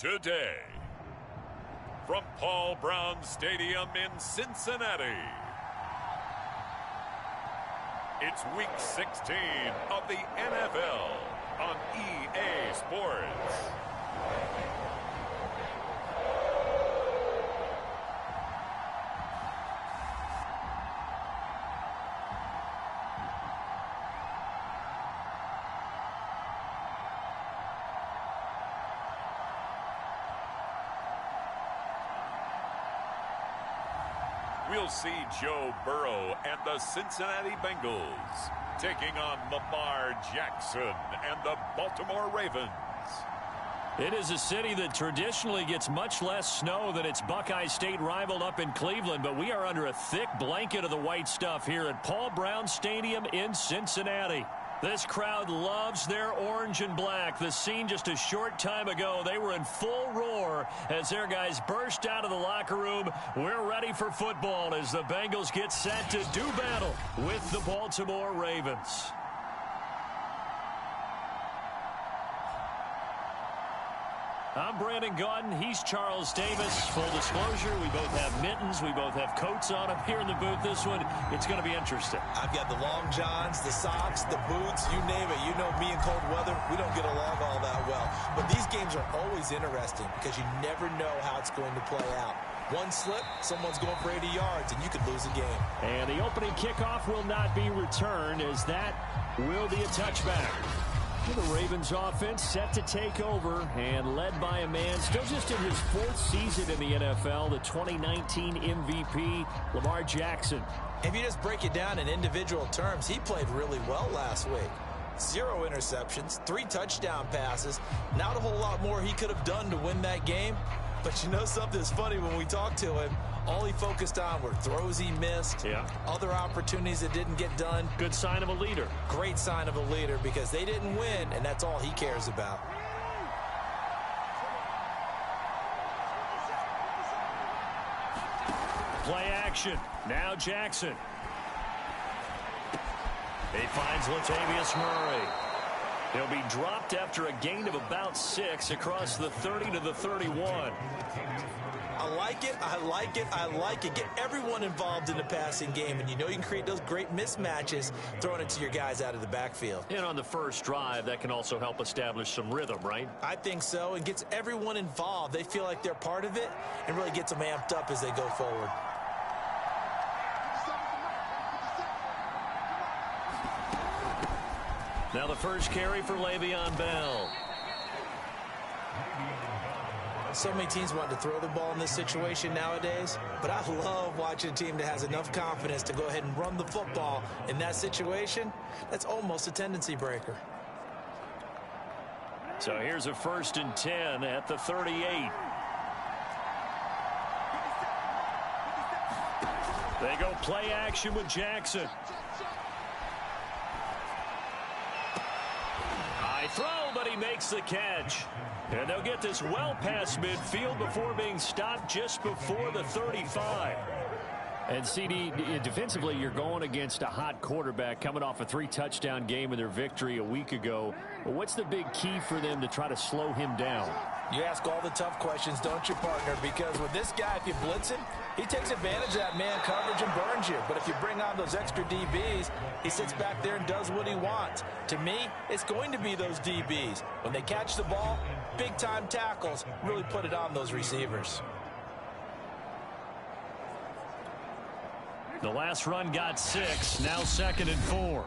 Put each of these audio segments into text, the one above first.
today. From Paul Brown Stadium in Cincinnati, it's Week 16 of the NFL on EA Sports. We'll see Joe Burrow and the Cincinnati Bengals taking on Lamar Jackson and the Baltimore Ravens. It is a city that traditionally gets much less snow than its Buckeye State rival up in Cleveland, but we are under a thick blanket of the white stuff here at Paul Brown Stadium in Cincinnati. This crowd loves their orange and black. The scene just a short time ago, they were in full roar as their guys burst out of the locker room. We're ready for football as the Bengals get set to do battle with the Baltimore Ravens. I'm Brandon Gaudin. He's Charles Davis. Full disclosure, we both have mittens. We both have coats on up here in the booth. This one, it's going to be interesting. I've got the long johns, the socks, the boots, you name it. You know me in cold weather, we don't get along all that well. But these games are always interesting because you never know how it's going to play out. One slip, someone's going for 80 yards, and you could lose a game. And the opening kickoff will not be returned as that will be a touchback. The Ravens offense set to take over and led by a man still just in his fourth season in the NFL, the 2019 MVP, Lamar Jackson. If you just break it down in individual terms, he played really well last week. 0 interceptions, 3 touchdown passes, not a whole lot more he could have done to win that game. But you know something's funny when we talked to him, all he focused on were throws he missed, other opportunities that didn't get done. Good sign of a leader. Great sign of a leader because they didn't win, and that's all he cares about. Play action. Now Jackson. He finds Latavius Murray. He'll be dropped after a gain of about 6 across the 30 to the 31. I like it, I like it, I like it. Get everyone involved in the passing game, and you know you can create those great mismatches throwing it to your guys out of the backfield. And on the first drive, that can also help establish some rhythm, right? I think so. It gets everyone involved. They feel like they're part of it and really gets them amped up as they go forward. Now the first carry for Le'Veon Bell. So many teams want to throw the ball in this situation nowadays, but I love watching a team that has enough confidence to go ahead and run the football in that situation. That's almost a tendency breaker. So here's a 1st and 10 at the 38. They go play action with Jackson. High throw, but he makes the catch. And they'll get this well past midfield before being stopped just before the 35. And CD, defensively, you're going against a hot quarterback coming off a 3-touchdown game in their victory a week ago. But what's the big key for them to try to slow him down? You ask all the tough questions, don't you, partner? Because with this guy, if you blitz him, he takes advantage of that man coverage and burns you. But if you bring on those extra DBs, he sits back there and does what he wants. To me, it's going to be those DBs. When they catch the ball, big-time tackles really put it on those receivers. The last run got 6, now 2nd and 4.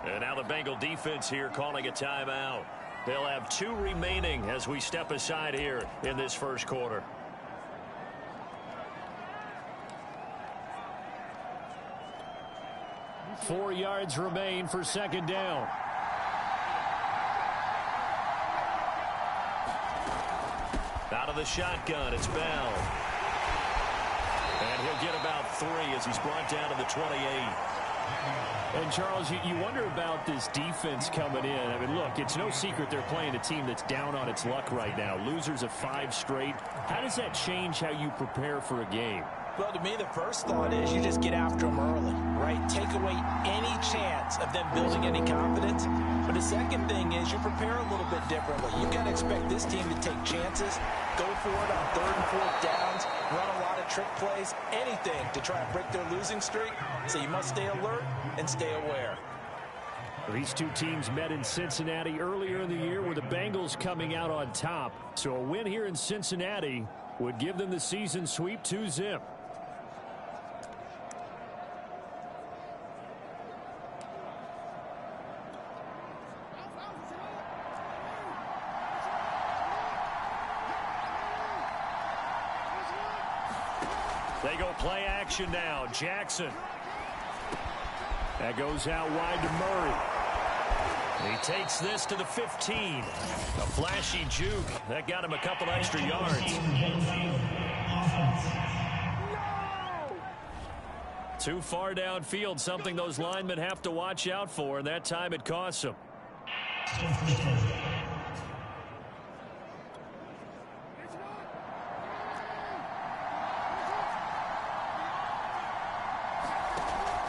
And now the Bengal defense here calling a timeout. They'll have 2 remaining as we step aside here in this first quarter. Four yards remain for 2nd down. Out of the shotgun, it's Bell. And he'll get about 3 as he's brought down to the 28. And, Charles, you wonder about this defense coming in. I mean, look, it's no secret they're playing a team that's down on its luck right now. Losers of 5 straight. How does that change how you prepare for a game? Well, to me, the first thought is you just get after them early, right? Take away any chance of them building any confidence. But the second thing is you prepare a little bit differently. You've got to expect this team to take chances, go for it on 3rd and 4th downs, run a lot of trick plays, anything to try and break their losing streak. So you must stay alert and stay aware. These two teams met in Cincinnati earlier in the year with the Bengals coming out on top. So a win here in Cincinnati would give them the season sweep 2-zip. They go play action now. Jackson. That goes out wide to Murray. He takes this to the 15. A flashy juke. That got him a couple extra yards. Too far downfield, something those linemen have to watch out for, and that time it costs them.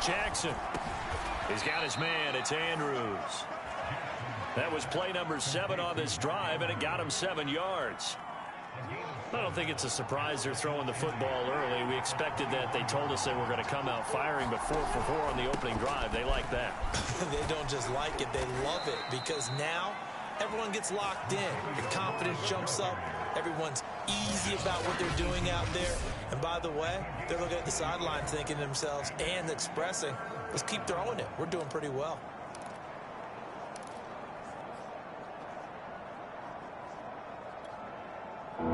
Jackson. He's got his man. It's Andrews. That was play number 7 on this drive, and it got him 7 yards. I don't think it's a surprise they're throwing the football early. We expected that. They told us they were going to come out firing, but 4 for 4 on the opening drive. They like that. They don't just like it. They love it because now everyone gets locked in. The confidence jumps up. Everyone's easy about what they're doing out there. And by the way, they're looking at the sidelines thinking to themselves and expressing, let's keep throwing it. We're doing pretty well.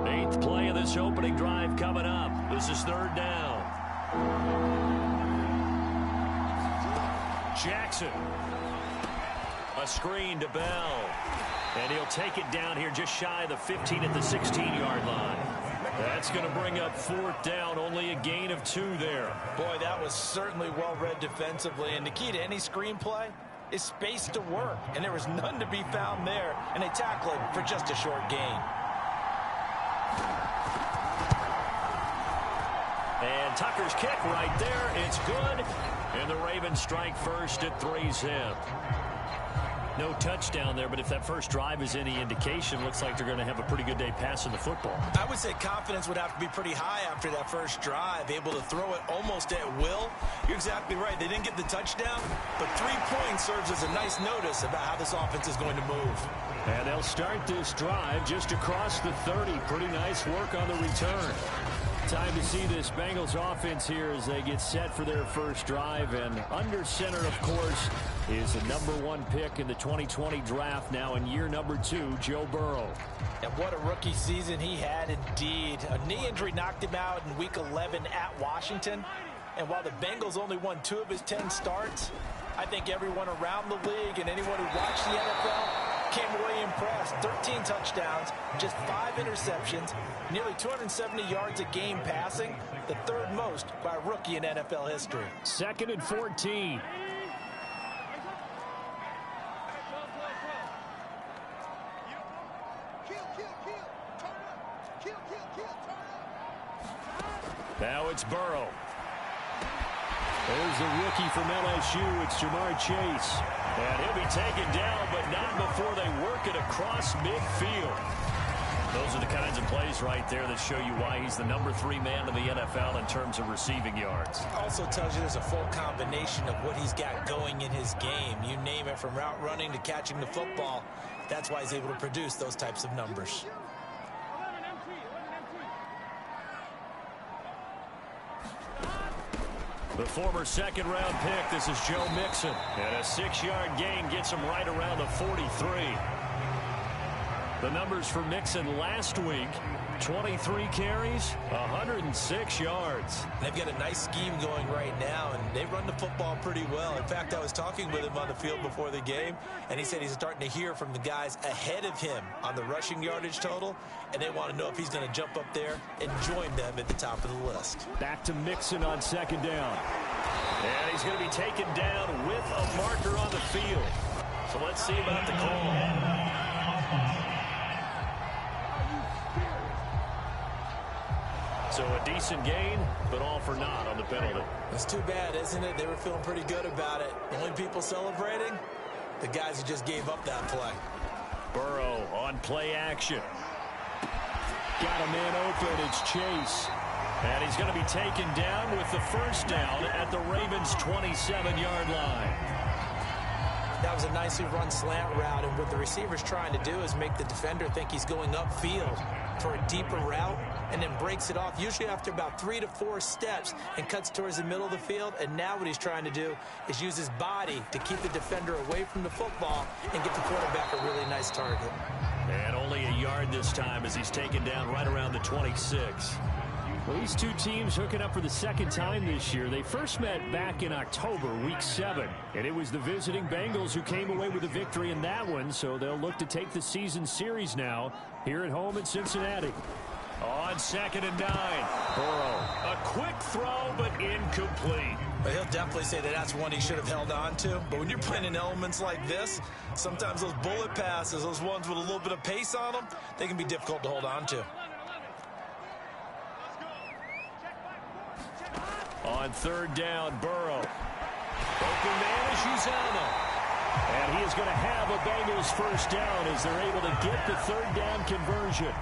Eighth play of this opening drive coming up. This is 3rd down. Jackson. A screen to Bell. And he'll take it down here just shy of the 15 at the 16-yard line. That's going to bring up 4th down. Only a gain of 2 there. Boy, that was certainly well read defensively. And the key to any screenplay is space to work. And there was none to be found there. And they tackle it for just a short gain. And Tucker's kick right there. It's good. And the Ravens strike first at 3-zip. No touchdown there, but if that first drive is any indication, looks like they're going to have a pretty good day passing the football. I would say confidence would have to be pretty high after that first drive, able to throw it almost at will. You're exactly right. They didn't get the touchdown, but 3 points serves as a nice notice about how this offense is going to move. And they'll start this drive just across the 30. Pretty nice work on the return. Time to see this Bengals offense here as they get set for their first drive. And under center, of course, is the #1 pick in the 2020 draft, now in year number 2, Joe Burrow. And what a rookie season he had indeed. A knee injury knocked him out in Week 11 at Washington. And while the Bengals only won 2 of his 10 starts, I think everyone around the league and anyone who watched the NFL came away impressed. 13 touchdowns, just 5 interceptions, nearly 270 yards a game passing, the 3rd most by a rookie in NFL history. 2nd and 14. Now it's Burrow. There's the rookie from LSU. It's Jamar Chase. And he'll be taken down, but not before they work it across midfield. Those are the kinds of plays right there that show you why he's the #3 man in the NFL in terms of receiving yards. Also tells you there's a full combination of what he's got going in his game. You name it, from route running to catching the football. That's why he's able to produce those types of numbers. The former 2nd-round pick, this is Joe Mixon. And a 6-yard gain gets him right around the 43. The numbers for Mixon last week, 23 carries, 106 yards. They've got a nice scheme going right now, and they run the football pretty well. In fact, I was talking with him on the field before the game, and he said he's starting to hear from the guys ahead of him on the rushing yardage total, and they want to know if he's going to jump up there and join them at the top of the list. Back to Mixon on 2nd down. And he's going to be taken down with a marker on the field. So let's see about the call. So a decent gain, but all for naught on the penalty. It's too bad, isn't it? They were feeling pretty good about it. The only people celebrating, the guys who just gave up that play. Burrow on play action. Got a man open. It's Chase. And he's going to be taken down with the first down at the Ravens' 27-yard line. That was a nicely run slant route, and what the receiver's trying to do is make the defender think he's going upfield for a deeper route, and then breaks it off, usually after about 3 to 4 steps, and cuts towards the middle of the field. And now what he's trying to do is use his body to keep the defender away from the football and get the quarterback a really nice target. And only a yard this time as he's taken down right around the 26. Well, these two teams hooking up for the second time this year. They first met back in October, week 7. And it was the visiting Bengals who came away with a victory in that one. So they'll look to take the season series now here at home in Cincinnati. On 2nd and 9. Burrow. A quick throw, but incomplete. But he'll definitely say that that's one he should have held on to. But when you're playing in elements like this, sometimes those bullet passes, those ones with a little bit of pace on them, they can be difficult to hold on to. On 3rd down, Burrow. Open man is Uzomah. And he is going to have a Bengals first down as they're able to get the 3rd down conversion.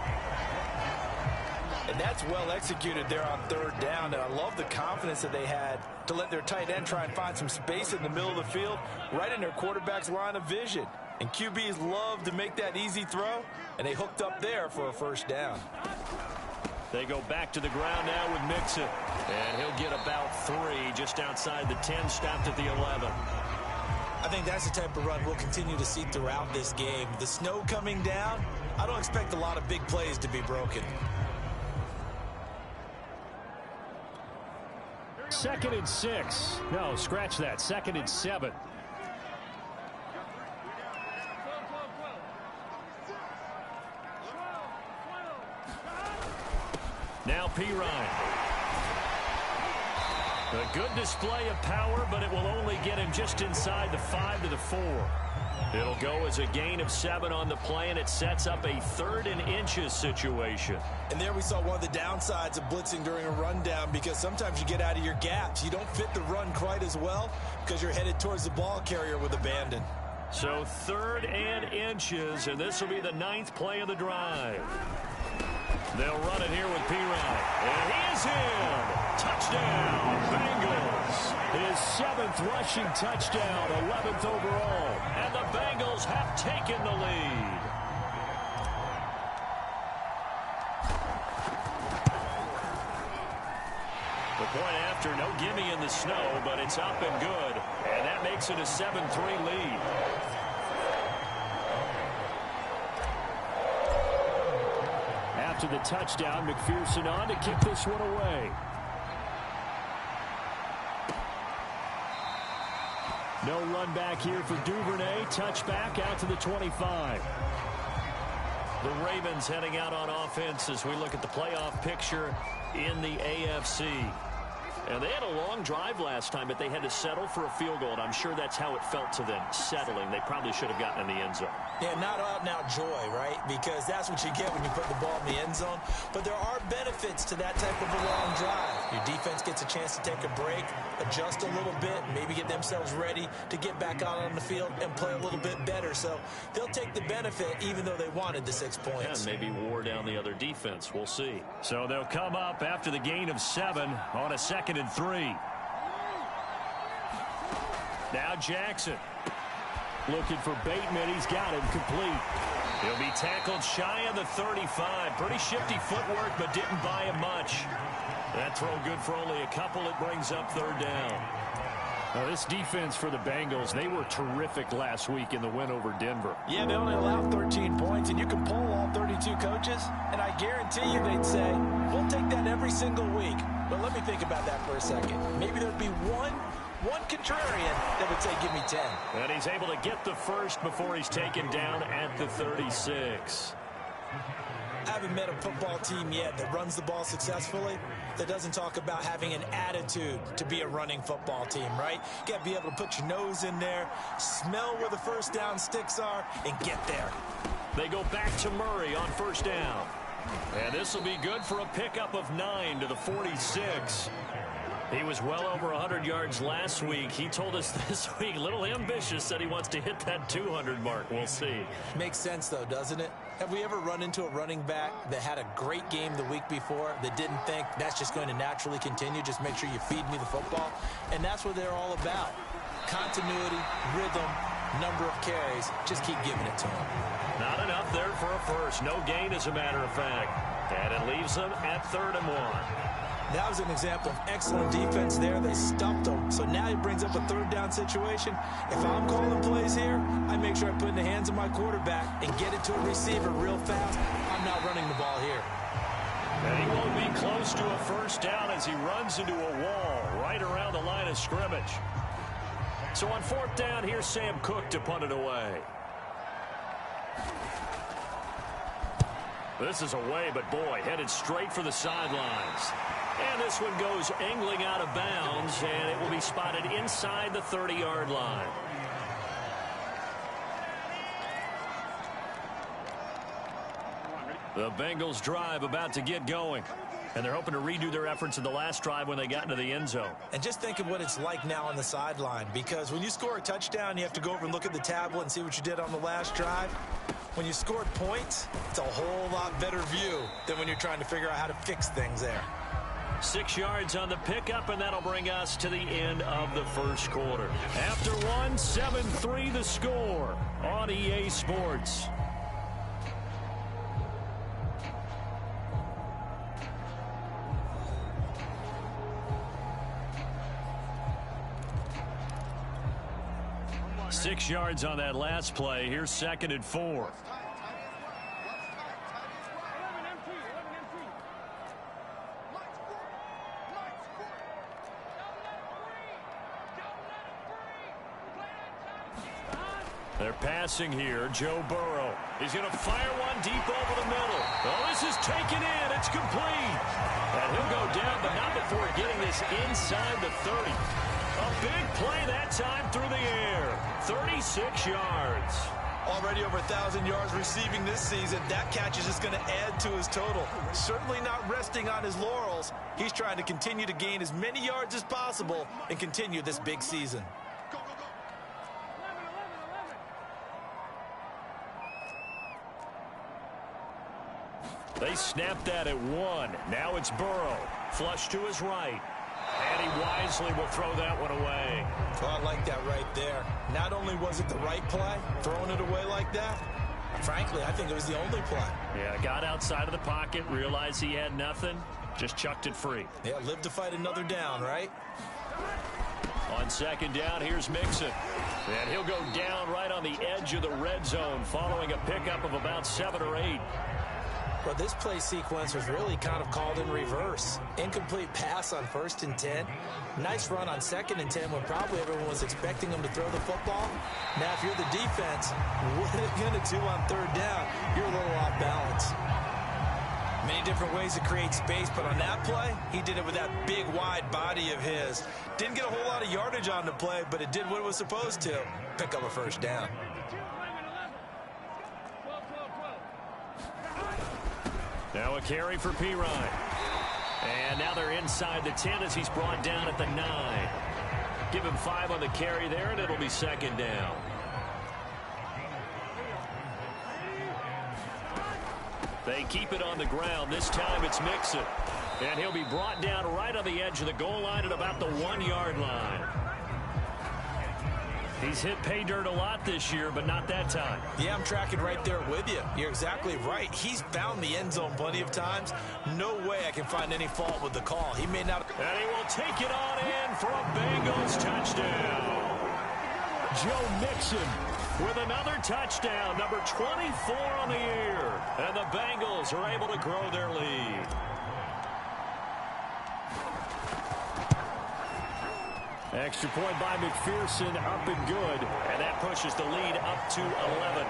And that's well executed there on 3rd down. And I love the confidence that they had to let their tight end try and find some space in the middle of the field, right in their quarterback's line of vision. And QBs love to make that easy throw, and they hooked up there for a first down. They go back to the ground now with Mixon. And he'll get about 3 just outside the 10, stopped at the 11. I think that's the type of run we'll continue to see throughout this game. The snow coming down, I don't expect a lot of big plays to be broken. 2nd and 6. No, scratch that. 2nd and 7. Now Pirine. A good display of power, but it will only get him just inside the 5 to the 4. It'll go as a gain of 7 on the play, and it sets up a 3rd and inches situation. And there we saw one of the downsides of blitzing during a rundown, because sometimes you get out of your gaps. You don't fit the run quite as well because you're headed towards the ball carrier with abandon. So 3rd and inches, and this will be the 9th play of the drive. They'll run it here with Pirine. And he is in. Touchdown, Bengals. His 7th rushing touchdown, 11th overall. And the Bengals have taken the lead. The point after, no gimme in the snow, but it's up and good. And that makes it a 7-3 lead. After the touchdown, McPherson on to kick this one away. No run back here for Duvernay. Touchback out to the 25. The Ravens heading out on offense as we look at the playoff picture in the AFC. And they had a long drive last time, but they had to settle for a field goal, and I'm sure that's how it felt to them, settling. They probably should have gotten in the end zone. Yeah, not out-and-out joy, right? Because that's what you get when you put the ball in the end zone. But there are benefits to that type of a long drive. Your defense gets a chance to take a break, adjust a little bit, maybe get themselves ready to get back out on the field and play a little bit better. So they'll take the benefit even though they wanted the 6 points. Yeah, maybe wore down the other defense. We'll see. So they'll come up after the gain of 7 on a 2nd and 3. Now Jackson. Looking for Bateman. He's got him complete. He'll be tackled shy of the 35. Pretty shifty footwork, but didn't buy him much. That throw good for only a couple. It brings up 3rd down. Now this defense for the Bengals, they were terrific last week in the win over Denver. Yeah, they only allowed 13 points, and you can poll all 32 coaches, and I guarantee you they'd say, we'll take that every single week. But let me think about that for a second. Maybe there'd be one contrarian that would say, give me 10. And he's able to get the first before he's taken down at the 36. I haven't met a football team yet that runs the ball successfully that doesn't talk about having an attitude to be a running football team, right? You got to be able to put your nose in there, smell where the first down sticks are, and get there. They go back to Murray on 1st down. And this will be good for a pickup of 9 to the 46. He was well over 100 yards last week. He told us this week, a little ambitious, said he wants to hit that 200 mark. We'll see. Makes sense, though, doesn't it? Have we ever run into a running back that had a great game the week before that didn't think that's just going to naturally continue? Just make sure you feed me the football. And that's what they're all about. Continuity, rhythm, number of carries. Just keep giving it to him. Not enough there for a first. No gain, as a matter of fact. And it leaves them at 3rd and 1. That was an example of excellent defense there. They stumped him. So now he brings up a 3rd down situation. If I'm calling plays here, I make sure I put it in the hands of my quarterback and get it to a receiver real fast. I'm not running the ball here. And he won't be close to a first down as he runs into a wall right around the line of scrimmage. So on 4th down, here's Sam Cook to punt it away. This is away, but boy, headed straight for the sidelines. And this one goes angling out of bounds, and it will be spotted inside the 30-yard line. The Bengals drive about to get going. And they're hoping to redo their efforts in the last drive when they got into the end zone. And just think of what it's like now on the sideline, because when you score a touchdown, you have to go over and look at the tablet and see what you did on the last drive. When you scored points, it's a whole lot better view than when you're trying to figure out how to fix things there. 6 yards on the pickup, and that'll bring us to the end of the first quarter. After one, 7-3 the score on EA Sports. Six yards on that last play. Here's 2nd and 4. They're passing here. Joe Burrow. He's going to fire one deep over the middle. Oh, this is taken in. It's complete. And he'll go down, but not before getting this inside the 30. A big play that time through the air. 36 yards. Already over 1,000 yards receiving this season. That catch is just going to add to his total. Certainly not resting on his laurels. He's trying to continue to gain as many yards as possible and continue this big season. They snapped that at 1. Now it's Burrow. Flush to his right. And he wisely will throw that one away. Oh, I like that right there. Not only was it the right play, throwing it away like that, frankly, I think it was the only play. Yeah, got outside of the pocket, realized he had nothing, just chucked it free. Yeah, live to fight another down, right? On 2nd down, here's Mixon. And he'll go down right on the edge of the red zone following a pickup of about 7 or 8. Well, this play sequence was really kind of called in reverse. Incomplete pass on 1st and 10. Nice run on 2nd and 10 when probably everyone was expecting him to throw the football. Now, if you're the defense, what are you going to do on 3rd down? You're a little off balance. Many different ways to create space, but on that play, he did it with that big, wide body of his. Didn't get a whole lot of yardage on the play, but it did what it was supposed to. Pick up a 1st down. Now a carry for Pirine. And now they're inside the 10 as he's brought down at the 9. Give him 5 on the carry there, and it'll be 2nd down. They keep it on the ground. This time it's Mixon. And he'll be brought down right on the edge of the goal line at about the 1-yard line. He's hit pay dirt a lot this year, but not that time. Yeah, I'm tracking right there with you. You're exactly right. He's found the end zone plenty of times. No way I can find any fault with the call. He may not. And he will take it on in for a Bengals touchdown. Joe Mixon with another touchdown, number 24 on the year. And the Bengals are able to grow their lead. Extra point by McPherson, up and good. And that pushes the lead up to 11.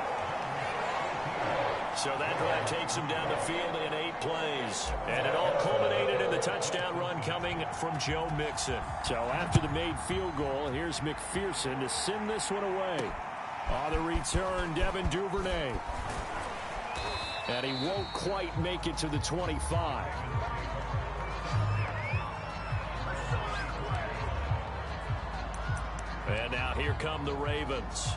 So that drive takes him down the field in 8 plays. And it all culminated in the touchdown run coming from Joe Mixon. So after the made field goal, here's McPherson to send this one away. On the return, Devin Duvernay. And he won't quite make it to the 25. And now here come the Ravens.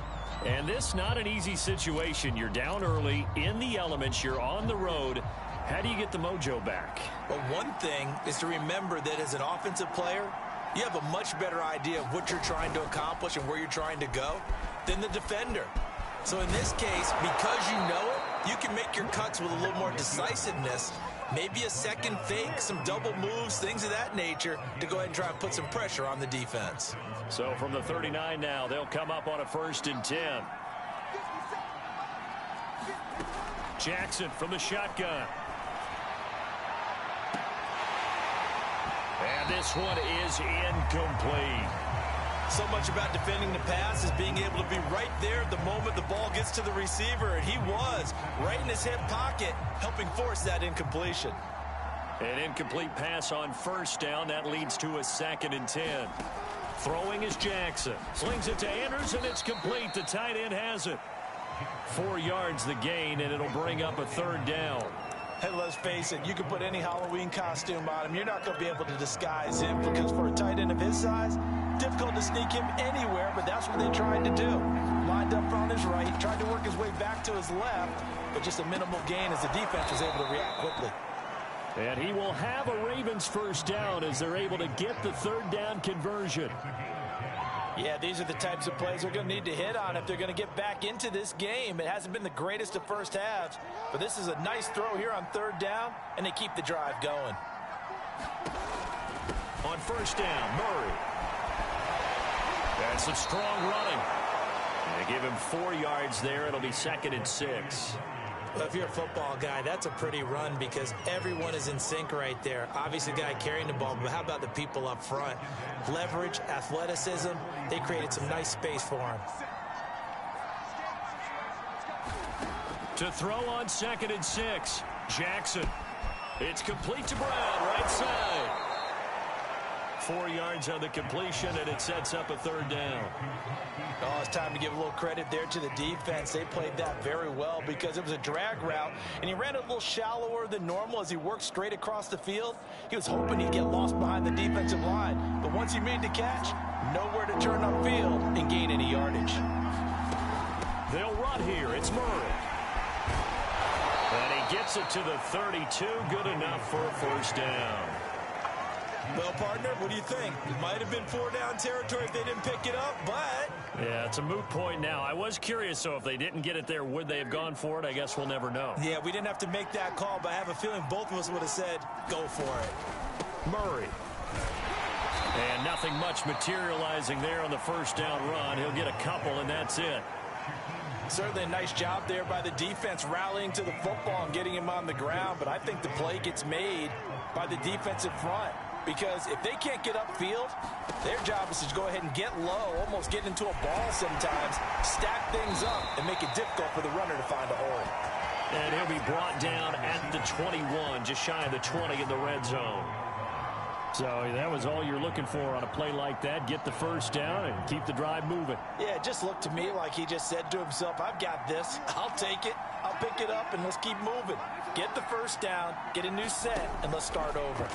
And this not an easy situation. You're down early, in the elements, you're on the road. How do you get the mojo back? Well, one thing is to remember that as an offensive player, you have a much better idea of what you're trying to accomplish and where you're trying to go than the defender. So in this case, because you know it, you can make your cuts with a little more decisiveness, maybe a second fake, some double moves, things of that nature, to go ahead and try and put some pressure on the defense. So from the 39 now, they'll come up on a 1st and 10. Jackson from the shotgun. And this one is incomplete. So much about defending the pass is being able to be right there the moment the ball gets to the receiver, and he was right in his hip pocket, helping force that incompletion. An incomplete pass on 1st down. That leads to a 2nd and 10. Throwing is Jackson. Slings it to Anders, and it's complete. The tight end has it. 4 yards the gain, and it'll bring up a 3rd down. Hey, let's face it, you can put any Halloween costume on him. You're not going to be able to disguise him because for a tight end of his size, difficult to sneak him anywhere, but that's what they tried to do. Lined up on his right, tried to work his way back to his left, but just a minimal gain as the defense was able to react quickly. And he will have a Ravens 1st down as they're able to get the 3rd down conversion. Yeah, these are the types of plays they're going to need to hit on if they're going to get back into this game. It hasn't been the greatest of first halves, but this is a nice throw here on 3rd down, and they keep the drive going. On 1st down, Murray. That's some strong running. They give him 4 yards there. It'll be 2nd and 6. Well, if you're a football guy, that's a pretty run because everyone is in sync right there. Obviously, the guy carrying the ball, but how about the people up front? Leverage, athleticism, they created some nice space for him. To throw on 2nd and 6, Jackson. It's complete to Brown, right side. 4 yards on the completion, and it sets up a 3rd down. Oh, it's time to give a little credit there to the defense. They played that very well because it was a drag route, and he ran it a little shallower than normal as he worked straight across the field. He was hoping he'd get lost behind the defensive line, but once he made the catch, nowhere to turn upfield and gain any yardage. They'll run here. It's Murray. And he gets it to the 32. Good enough for a 1st down. Well, partner, what do you think? It might have been 4-down territory if they didn't pick it up, but... Yeah, it's a moot point now. I was curious, so if they didn't get it there, would they have gone for it? I guess we'll never know. Yeah, we didn't have to make that call, but I have a feeling both of us would have said, go for it. Murray. And nothing much materializing there on the 1st down run. He'll get a couple, and that's it. Certainly a nice job there by the defense rallying to the football and getting him on the ground, but I think the play gets made by the defensive front. Because if they can't get upfield, their job is to go ahead and get low, almost get into a ball sometimes, stack things up, and make it difficult for the runner to find a hole. And he'll be brought down at the 21, just shy of the 20 in the red zone. So that was all you're looking for on a play like that. Get the 1st down and keep the drive moving. Yeah, it just looked to me like he just said to himself, I've got this. I'll take it. I'll pick it up, and let's keep moving. Get the 1st down, get a new set, and let's start over.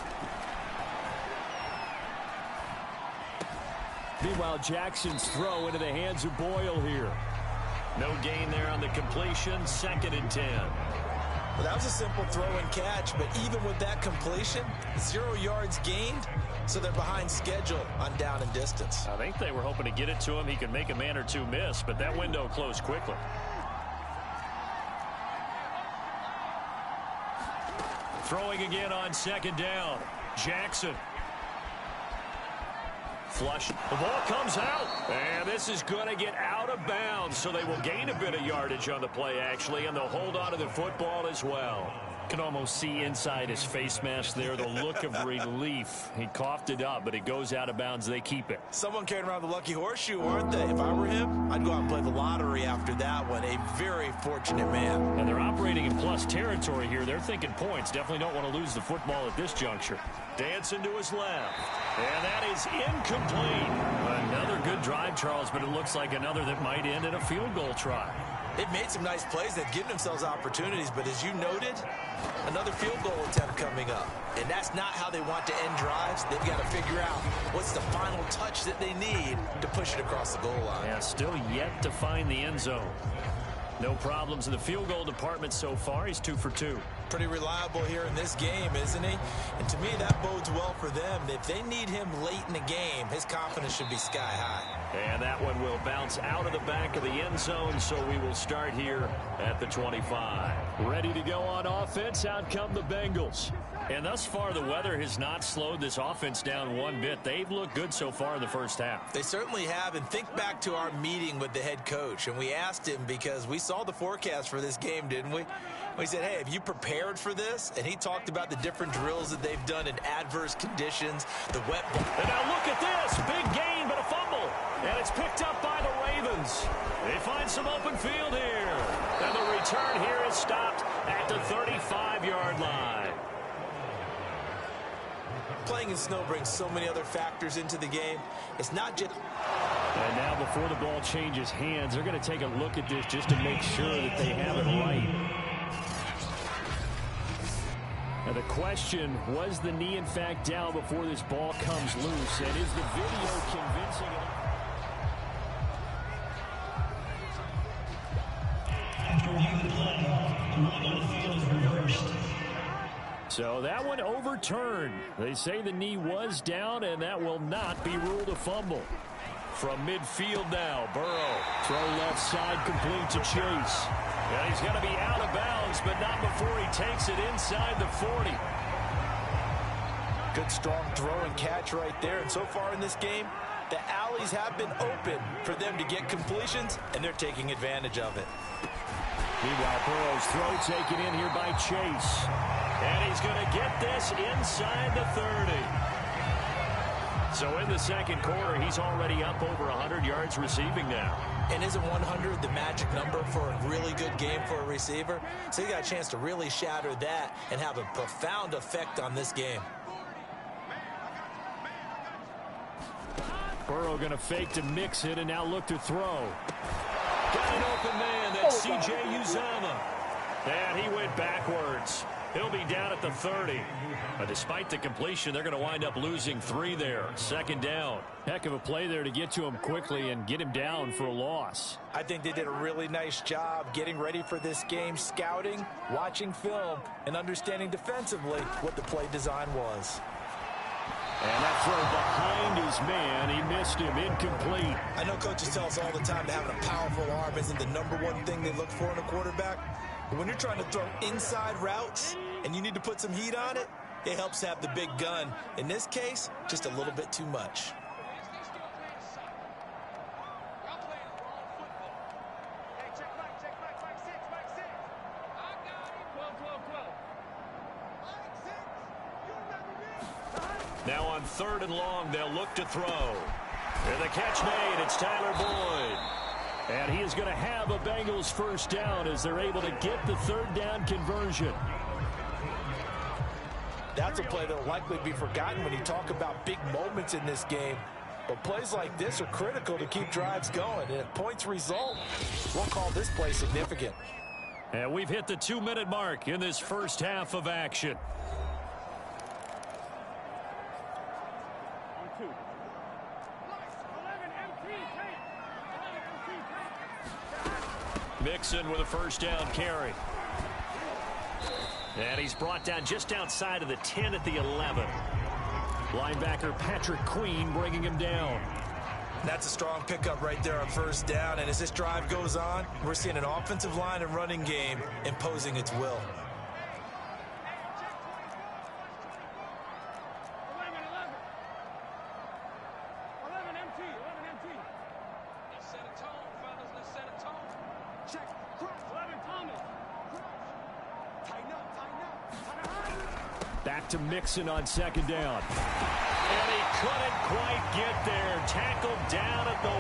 Meanwhile, Jackson's throw into the hands of Boyle here. No gain there on the completion. 2nd and 10. Well, that was a simple throw and catch, but even with that completion, 0 yards gained, so they're behind schedule on down and distance. I think they were hoping to get it to him. He could make a man or two miss, but that window closed quickly. Throwing again on 2nd down. Jackson. Flush. The ball comes out. And this is going to get out of bounds, so they will gain a bit of yardage on the play, actually, and they'll hold on to the football as well. Can almost see inside his face mask there the look of relief. He coughed it up, but it goes out of bounds. They keep it. Someone carrying around the lucky horseshoe, aren't they? If I were him, I'd go out and play the lottery after that one. A very fortunate man. And they're operating in plus territory here. They're thinking points. Definitely don't want to lose the football at this juncture. Dancing to his left. And that is incomplete. Another good drive, Charles, but it looks like another that might end in a field goal try. They've made some nice plays. They've given themselves opportunities, but as you noted, another field goal attempt coming up. And that's not how they want to end drives. They've got to figure out what's the final touch that they need to push it across the goal line. Yeah, still yet to find the end zone. No problems in the field goal department so far. He's 2 for 2. Pretty reliable here in this game, isn't he? And to me, that bodes well for them. If they need him late in the game, his confidence should be sky high. And that one will bounce out of the back of the end zone, so we will start here at the 25. Ready to go on offense, out come the Bengals. And thus far, the weather has not slowed this offense down one bit. They've looked good so far in the first half. They certainly have, and think back to our meeting with the head coach, and we asked him because we saw the forecast for this game, didn't we? We said, hey, have you prepared for this? And he talked about the different drills that they've done in adverse conditions, the wet ball. And now look at this. Big gain, but a fumble. And it's picked up by the Ravens. They find some open field here. And the return here is stopped at the 35-yard line. Playing in snow brings so many other factors into the game. It's not just... And now before the ball changes hands, they're going to take a look at this just to make sure that they have it right. Now the question, was the knee in fact down before this ball comes loose? And is the video convincing enough? After review the play, the rule on the field is reversed. So that one overturned. They say the knee was down, and that will not be ruled a fumble. From midfield now, Burrow. Throw left side complete to Chase. And he's going to be out of bounds, but not before he takes it inside the 40. Good strong throw and catch right there. And so far in this game, the alleys have been open for them to get completions, and they're taking advantage of it. Meanwhile, Burrow's throw taken in here by Chase. And he's going to get this inside the 30. So in the second quarter, he's already up over 100 yards receiving now. And isn't 100 the magic number for a really good game for a receiver? So you got a chance to really shatter that and have a profound effect on this game. Burrow going to fake to mix it and now look to throw. Got an open man. That's C.J. Uzomah. And he went backwards. He'll be down at the 30. But despite the completion, they're going to wind up losing 3 there. Second down. Heck of a play there to get to him quickly and get him down for a loss. I think they did a really nice job getting ready for this game, scouting, watching film, and understanding defensively what the play design was. And that throw behind his man, he missed him, incomplete. I know coaches tell us all the time that having a powerful arm isn't the #1 thing they look for in a quarterback. But when you're trying to throw inside routes and you need to put some heat on it, it helps have the big gun. In this case, just a little bit too much. Now on 3rd and long, they'll look to throw. And the catch made, it's Tyler Boyd. And he is going to have a Bengals first down as they're able to get the 3rd down conversion. That's a play that will likely be forgotten when you talk about big moments in this game. But plays like this are critical to keep drives going. And if points result, we'll call this play significant. And we've hit the 2-minute mark in this first half of action. Mixon with a first down carry. And he's brought down just outside of the 10 at the 11. Linebacker Patrick Queen bringing him down. That's a strong pickup right there on first down. And as this drive goes on, we're seeing an offensive line and running game imposing its will. Back to Mixon on 2nd down. And he couldn't quite get there. Tackled down at the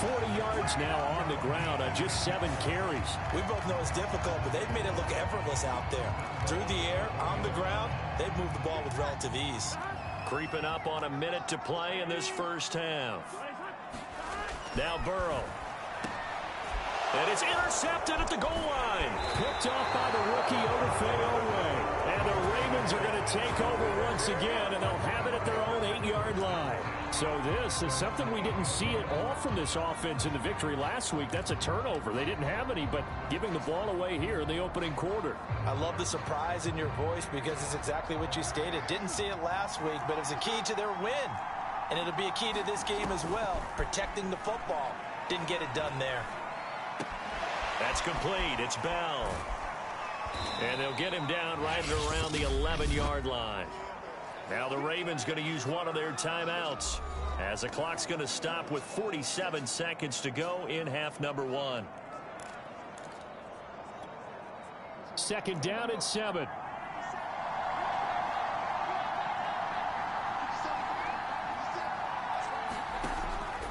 1. 40 yards now on the ground on just 7 carries. We both know it's difficult, but they've made it look effortless out there. Through the air, on the ground, they've moved the ball with relative ease. Creeping up on a minute to play in this first half. Now Burrow. And it's intercepted at the goal line. Picked off by the rookie Odafe Oweh. And the Ravens are going to take over once again, and they'll have it at their own 8-yard line. So this is something we didn't see at all from this offense in the victory last week. That's a turnover. They didn't have any, but giving the ball away here in the opening quarter. I love the surprise in your voice because it's exactly what you stated. Didn't see it last week, but it was a key to their win. And it'll be a key to this game as well, protecting the football. Didn't get it done there. That's complete. It's Bell. And they'll get him down right at around the 11-yard line. Now the Ravens going to use one of their timeouts as the clock's going to stop with 47 seconds to go in half number 1. Second down and 7.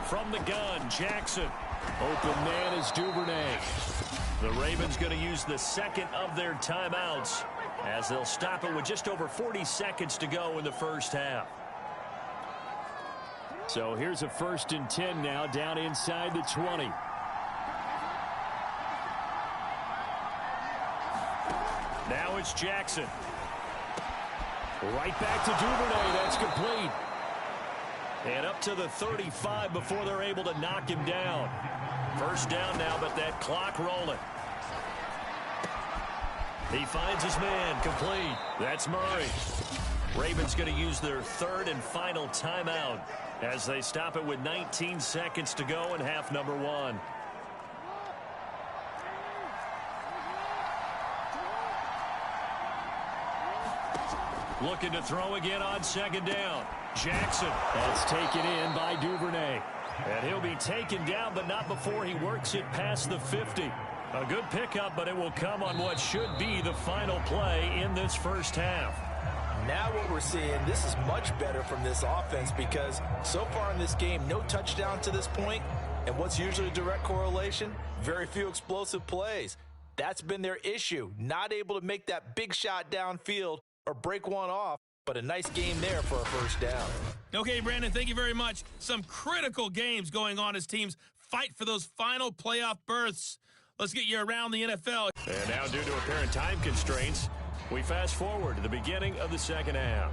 From the gun, Jackson. Open man is Duvernay. The Ravens going to use the second of their timeouts as they'll stop it with just over 40 seconds to go in the first half. So here's a 1st and 10 now down inside the 20. Now it's Jackson. Right back to Duvernay. That's complete. And up to the 35 before they're able to knock him down. First down now, but that clock rolling. He finds his man, complete. That's Murray. Ravens going to use their third and final timeout as they stop it with 19 seconds to go in half number 1. Looking to throw again on second down. Jackson. That's taken in by Duvernay. And he'll be taken down, but not before he works it past the 50. A good pickup, but it will come on what should be the final play in this first half. Now what we're seeing, this is much better from this offense because so far in this game, no touchdown to this point. And what's usually a direct correlation? Very few explosive plays. That's been their issue. Not able to make that big shot downfield or break one off. But a nice game there for a first down. Okay, Brandon, thank you very much. Some critical games going on as teams fight for those final playoff berths. Let's get you around the NFL. And now, due to apparent time constraints, we fast forward to the beginning of the second half.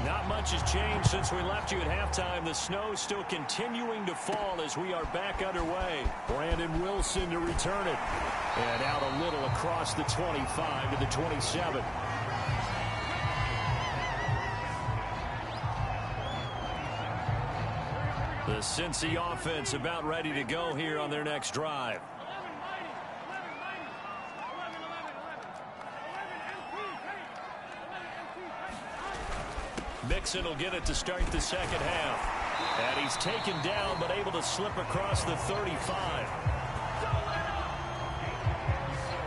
Not much has changed since we left you at halftime. The snow still continuing to fall as we are back underway. Brandon Wilson to return it. And out a little across the 25 to the 27. The Cincy offense about ready to go here on their next drive. Mixon will get it to start the second half. And he's taken down but able to slip across the 35.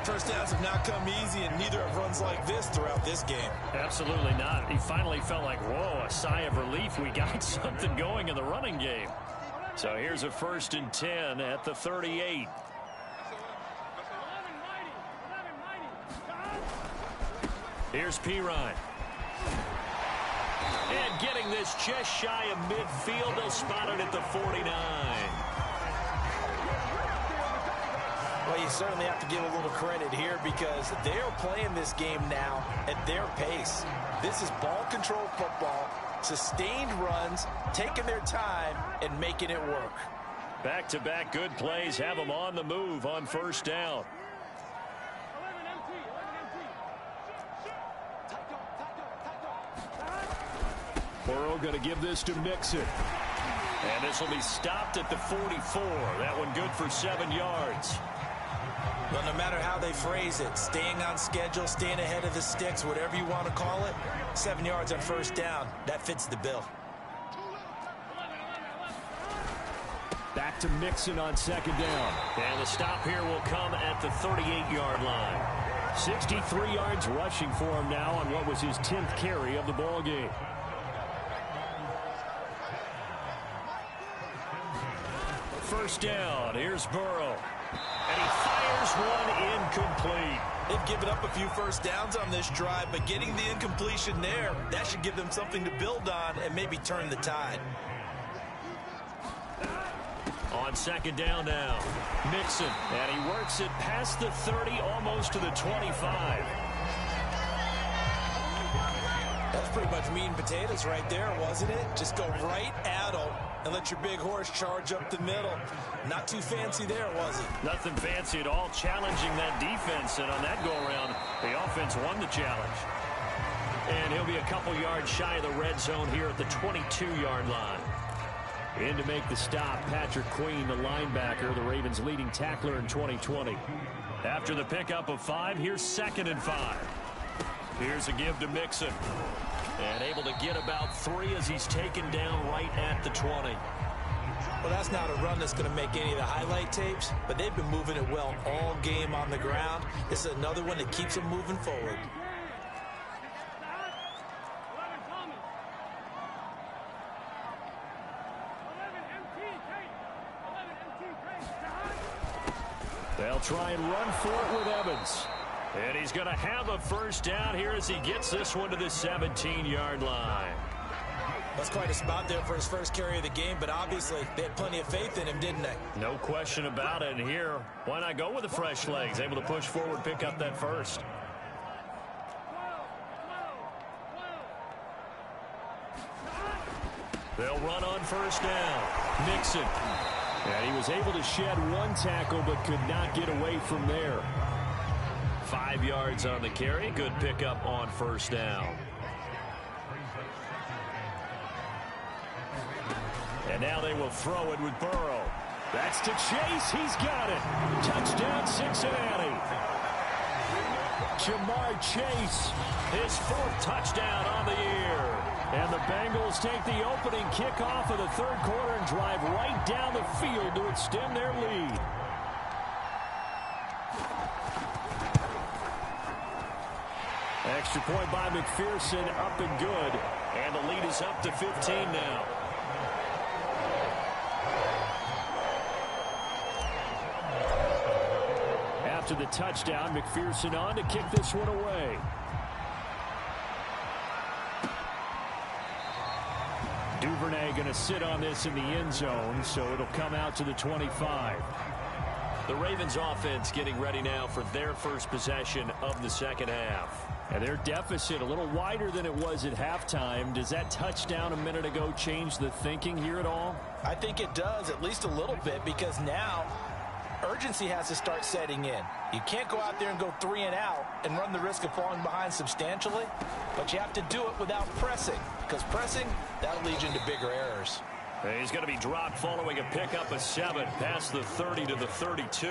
First downs have not come easy, and neither have runs like this throughout this game. Absolutely not. He finally felt like, whoa, a sigh of relief. We got something going in the running game. So here's a 1st and 10 at the 38. Here's Pirine. And getting this just shy of midfield, they'll spot it at the 49. Well, you certainly have to give a little credit here because they're playing this game now at their pace. This is ball control football, sustained runs, taking their time, and making it work. Back-to-back good plays have them on the move on first down. Burrow going to give this to Mixon. And this will be stopped at the 44. That one good for 7 yards. Well, no matter how they phrase it, staying on schedule, staying ahead of the sticks, whatever you want to call it, 7 yards on first down, that fits the bill. Back to Mixon on second down. And the stop here will come at the 38-yard line. 63 yards rushing for him now on what was his 10th carry of the ball game. First down. Here's Burrow. And he fires one incomplete. They've given up a few first downs on this drive, but getting the incompletion there, that should give them something to build on and maybe turn the tide. On second down now, Mixon, and he works it past the 30, almost to the 25. That's pretty much meat and potatoes right there, wasn't it? Just go right at them and let your big horse charge up the middle. Not too fancy there, was it? Nothing fancy at all, challenging that defense, and on that go-around, the offense won the challenge. And he'll be a couple yards shy of the red zone here at the 22-yard line. In to make the stop, Patrick Queen, the linebacker, the Ravens' leading tackler in 2020. After the pickup of 5, here's 2nd and 5. Here's a give to Mixon. And able to get about 3 as he's taken down right at the 20. Well, that's not a run that's going to make any of the highlight tapes, but they've been moving it well all game on the ground. This is another one that keeps them moving forward. They'll try and run for it with Evans. And he's going to have a first down here as he gets this one to the 17-yard line. That's quite a spot there for his first carry of the game, but obviously they had plenty of faith in him, didn't they? No question about it. And here, why not go with the fresh legs? Able to push forward, pick up that first. They'll run on first down. Mixon. And he was able to shed 1 tackle but could not get away from there. 5 yards on the carry. Good pickup on first down. And now they will throw it with Burrow. That's to Chase. He's got it. Touchdown, Cincinnati. Jamar Chase. His 4th touchdown on the year. And the Bengals take the opening kickoff of the 3rd quarter and drive right down the field to extend their lead. Extra point by McPherson, up and good. And the lead is up to 15 now. After the touchdown, McPherson on to kick this one away. Duvernay going to sit on this in the end zone, so it'll come out to the 25. The Ravens offense getting ready now for their first possession of the second half. And their deficit a little wider than it was at halftime. Does that touchdown a minute ago change the thinking here at all? I think it does, at least a little bit, because now urgency has to start setting in. You can't go out there and go 3 and out and run the risk of falling behind substantially, but you have to do it without pressing, because pressing, that'll lead you into bigger errors. He's going to be dropped following a pickup of 7 past the 30 to the 32.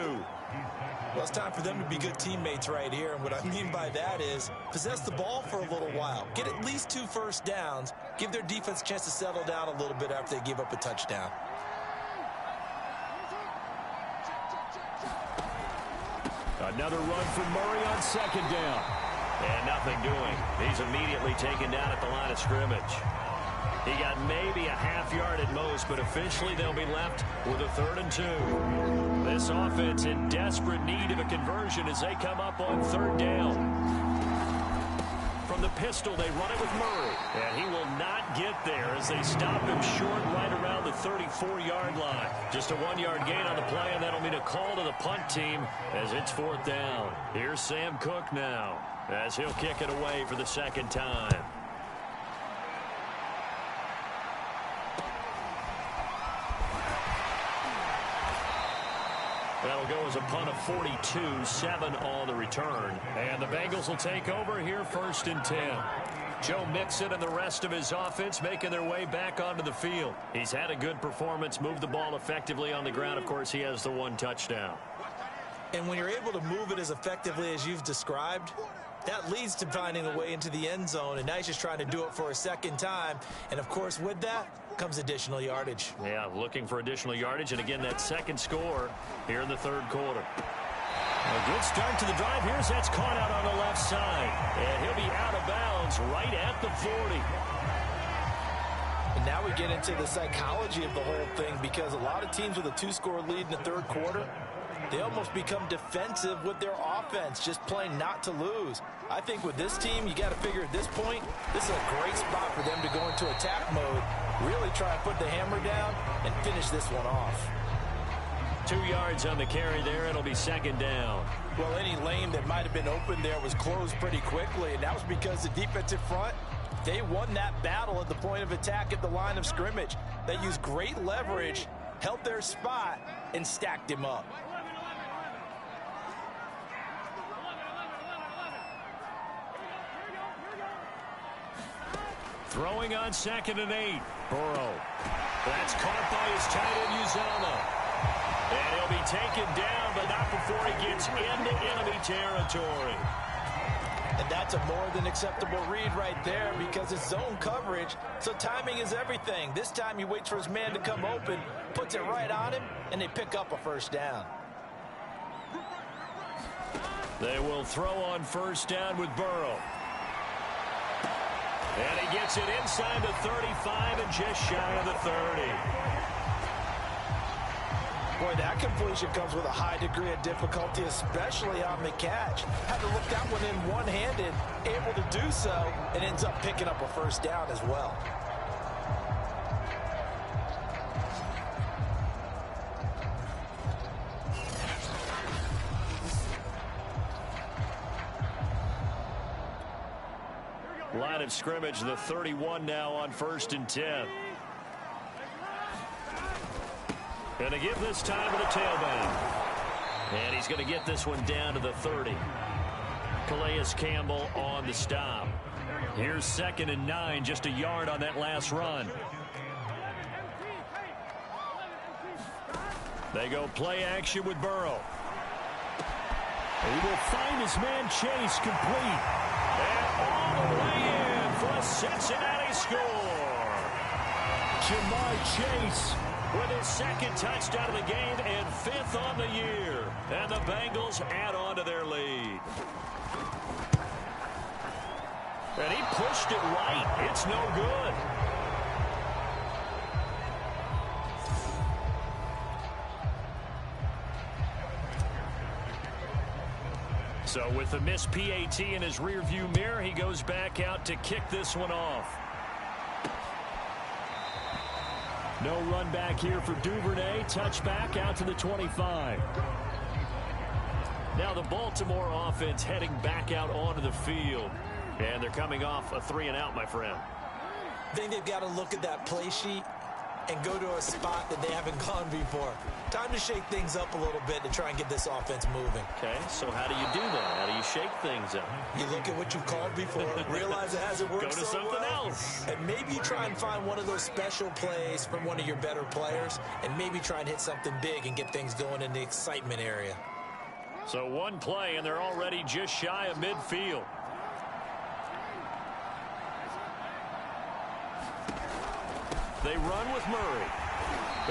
Well, it's time for them to be good teammates right here, and what I mean by that is possess the ball for a little while. Get at least 2 first downs. Give their defense a chance to settle down a little bit after they give up a touchdown. Another run for Murray on 2nd down. And nothing doing. He's immediately taken down at the line of scrimmage. He got maybe a half yard at most, but officially they'll be left with a 3rd and 2. This offense in desperate need of a conversion as they come up on 3rd down. From the pistol, they run it with Murray. And he will not get there as they stop him short right around the 34-yard line. Just a 1-yard gain on the play, and that'll mean a call to the punt team as it's 4th down. Here's Sam Cook now as he'll kick it away for the 2nd time. That'll go as a punt of 42, 7 on the return. And the Bengals will take over here 1st and 10. Joe Mixon and the rest of his offense making their way back onto the field. He's had a good performance, moved the ball effectively on the ground. Of course, he has the 1 touchdown. And when you're able to move it as effectively as you've described, that leads to finding a way into the end zone. And now he's just trying to do it for a 2nd time. And, of course, with that comes additional yardage. Yeah, looking for additional yardage. And, again, that 2nd score here in the 3rd quarter. A good start to the drive. Here's that's caught out on the left side. And he'll be out of bounds right at the 40. And now we get into the psychology of the whole thing, because a lot of teams with a 2-score lead in the 3rd quarter, they almost become defensive with their offense, just playing not to lose. I think with this team, you got to figure at this point, this is a great spot for them to go into attack mode, really try and put the hammer down and finish this one off. 2 yards on the carry there. It'll be second down. Well, any lane that might have been open there was closed pretty quickly, and that was because the defensive front, they won that battle at the point of attack at the line of scrimmage. They used great leverage, held their spot, and stacked him up. Throwing on 2nd and 8. Burrow. That's caught by his tight end, Uzomah. And he'll be taken down, but not before he gets into enemy territory. And that's a more than acceptable read right there because it's zone coverage, so timing is everything. This time he waits for his man to come open, puts it right on him, and they pick up a first down. They will throw on first down with Burrow. And he gets it inside the 35 and just shy of the 30. Boy, that completion comes with a high degree of difficulty, especially on the catch. Had to look that one in one-handed, able to do so, and ends up picking up a first down as well. Line of scrimmage, the 31 now on 1st and 10. Going to give this time to the tailback. And he's going to get this one down to the 30. Calais Campbell on the stop. Here's 2nd and 9, just a yard on that last run. They go play action with Burrow. He will find his man Chase complete. And all the way in for a Cincinnati score. Ja'Marr Chase with his 2nd touchdown of the game and 5th on the year. And the Bengals add on to their lead. And he pushed it right. It's no good. So with the missed PAT in his rearview mirror, he goes back out to kick this one off. No run back here for Duvernay. Touchback out to the 25. Now the Baltimore offense heading back out onto the field. And they're coming off a 3-and-out, my friend. I think they've got to look at that play sheet and go to a spot that they haven't gone before. Time to shake things up a little bit to try and get this offense moving. Okay, so how do you do that? How do you shake things up? You look at what you called before, realize it hasn't worked Go to so something well, else. and maybe you try and find one of those special plays from one of your better players, and maybe try and hit something big and get things going in the excitement area. So one play, and they're already just shy of midfield. They run with Murray.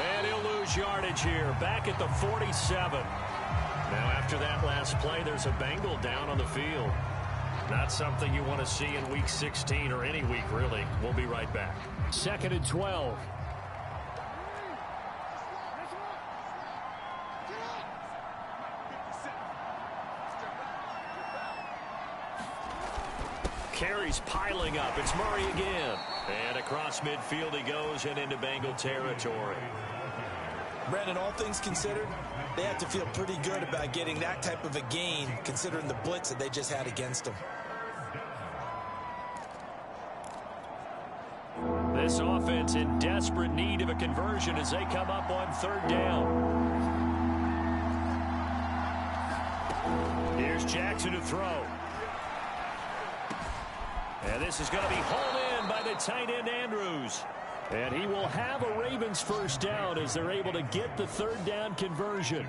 And he'll lose yardage here, back at the 47. Now after that last play, there's a Bengal down on the field. Not something you want to see in Week 16 or any week, really. We'll be right back. 2nd and 12. Carries piling up. It's Murray again. And across midfield he goes and into Bengal territory. Brandon, all things considered, they have to feel pretty good about getting that type of a gain, considering the blitz that they just had against them. This offense in desperate need of a conversion as they come up on 3rd down. Here's Jackson to throw. And this is going to be hauled in by the tight end Andrews. And he will have a Ravens first down as they're able to get the 3rd down conversion.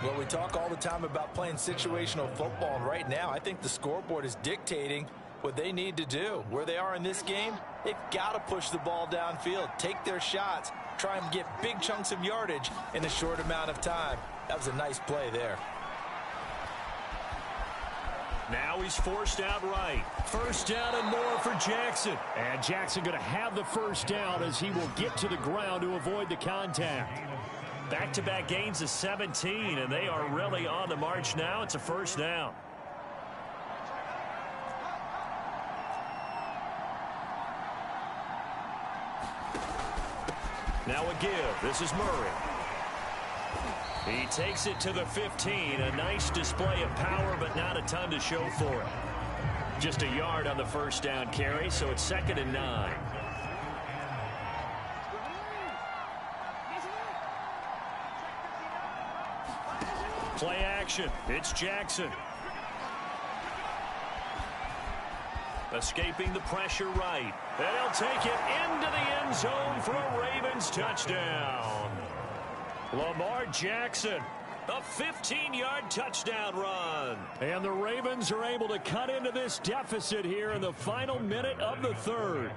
Well, we talk all the time about playing situational football, and right now I think the scoreboard is dictating what they need to do. Where they are in this game, they've got to push the ball downfield, take their shots, try and get big chunks of yardage in a short amount of time. That was a nice play there. Now he's forced out right. First down and more for Jackson. And Jackson going to have the first down as he will get to the ground to avoid the contact. Back-to-back gains of 17, and they are really on the march now. It's a first down. Now a give. This is Murray. He takes it to the 15. A nice display of power, but not a ton to show for it. Just a yard on the first down carry, so it's 2nd and 9. Play action. It's Jackson. Escaping the pressure right. And he'll take it into the end zone for a Ravens touchdown. Lamar Jackson, a 15-yard touchdown run. And the Ravens are able to cut into this deficit here in the final minute of the third.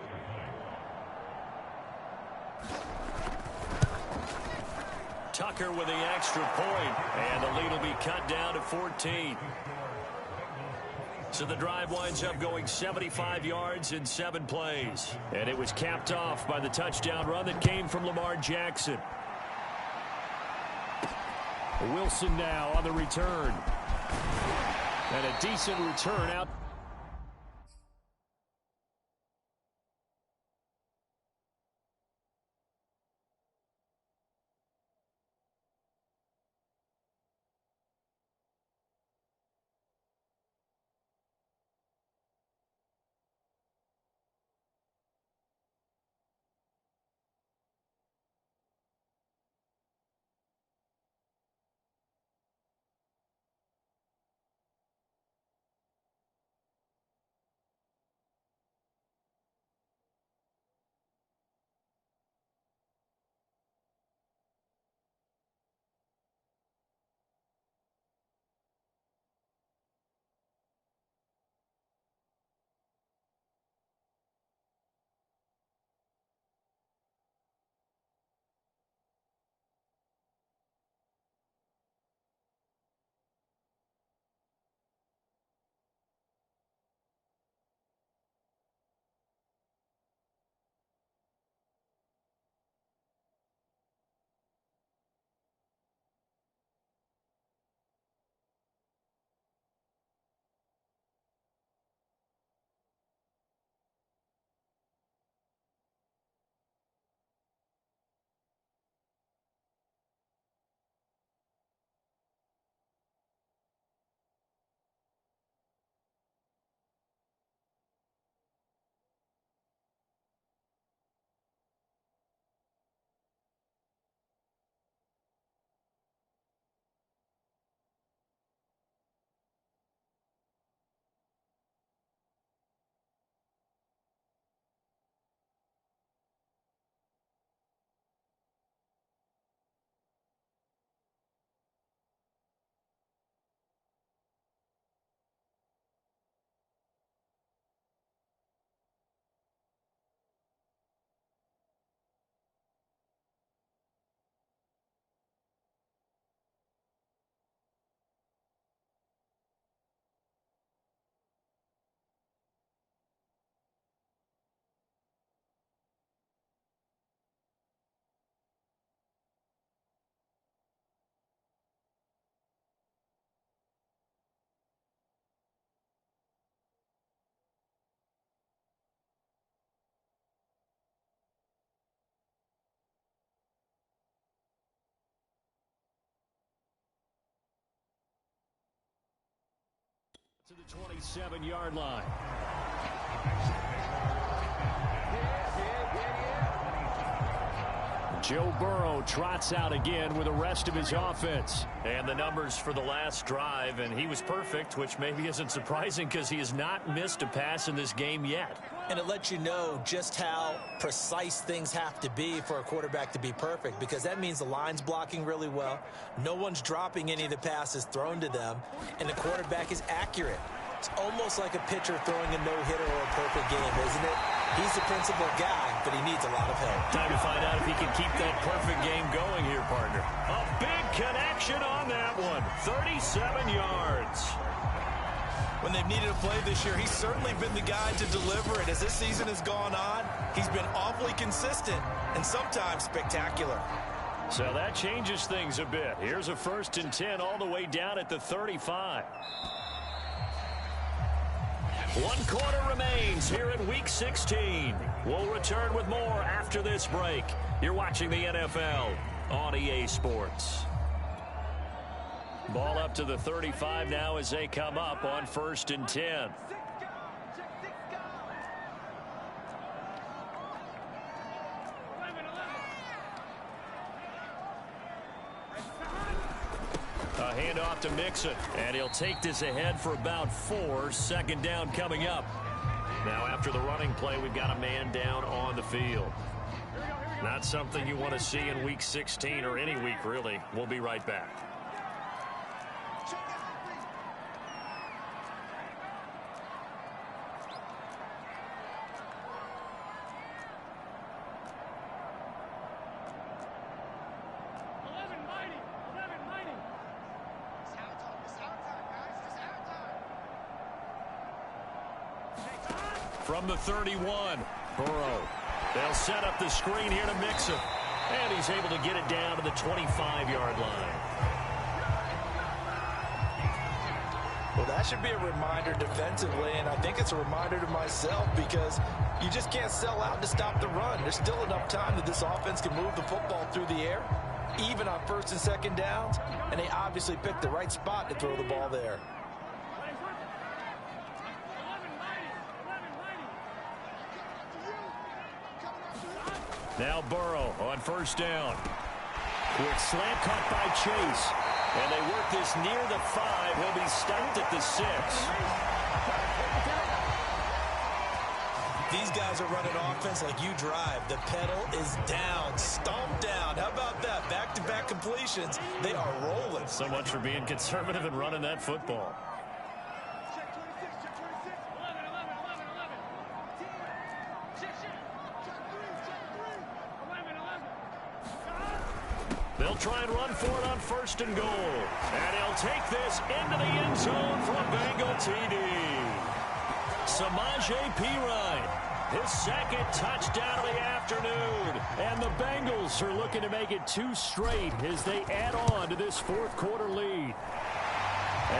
Tucker with the extra point, and the lead will be cut down to 14. So the drive winds up going 75 yards in 7 plays. And it was capped off by the touchdown run that came from Lamar Jackson. Wilson now on the return. And a decent return out. To the 27-yard line. Joe Burrow trots out again with the rest of his offense. And the numbers for the last drive, and he was perfect, which maybe isn't surprising because he has not missed a pass in this game yet. And it lets you know just how precise things have to be for a quarterback to be perfect, because that means the line's blocking really well, no one's dropping any of the passes thrown to them, and the quarterback is accurate. It's almost like a pitcher throwing a no-hitter or a perfect game, isn't it? He's the principal guy, but he needs a lot of help. Time to find out if he can keep that perfect game going here, partner. A big connection on that one. 37 yards. When they've needed a play this year, he's certainly been the guy to deliver it. As this season has gone on, he's been awfully consistent and sometimes spectacular. So that changes things a bit. Here's a 1st and 10 all the way down at the 35. 1 quarter remains here in Week 16. We'll return with more after this break. You're watching the NFL on EA Sports. Ball up to the 35 now as they come up on 1st and 10. A handoff to Mixon, and he'll take this ahead for about 4. 2nd down coming up. Now after the running play, we've got a man down on the field. Not something you want to see in Week 16 or any week, really. We'll be right back. From the 31, Burrow. They'll set up the screen here to Mixon. And he's able to get it down to the 25-yard line. Well, that should be a reminder defensively, and I think it's a reminder to myself because you just can't sell out to stop the run. There's still enough time that this offense can move the football through the air, even on 1st and 2nd downs, and they obviously picked the right spot to throw the ball there. Now Burrow on 1st down. Quick slant caught by Chase. And they work this near the 5. He'll be stopped at the 6. These guys are running offense like you drive. The pedal is down, stomped down. How about that? Back-to-back completions. They are rolling. So much for being conservative and running that football. They'll try and run for it on 1st and goal. And he'll take this into the end zone for a Bengal TD. Samaje Perine, his 2nd touchdown of the afternoon. And the Bengals are looking to make it 2 straight as they add on to this 4th quarter lead.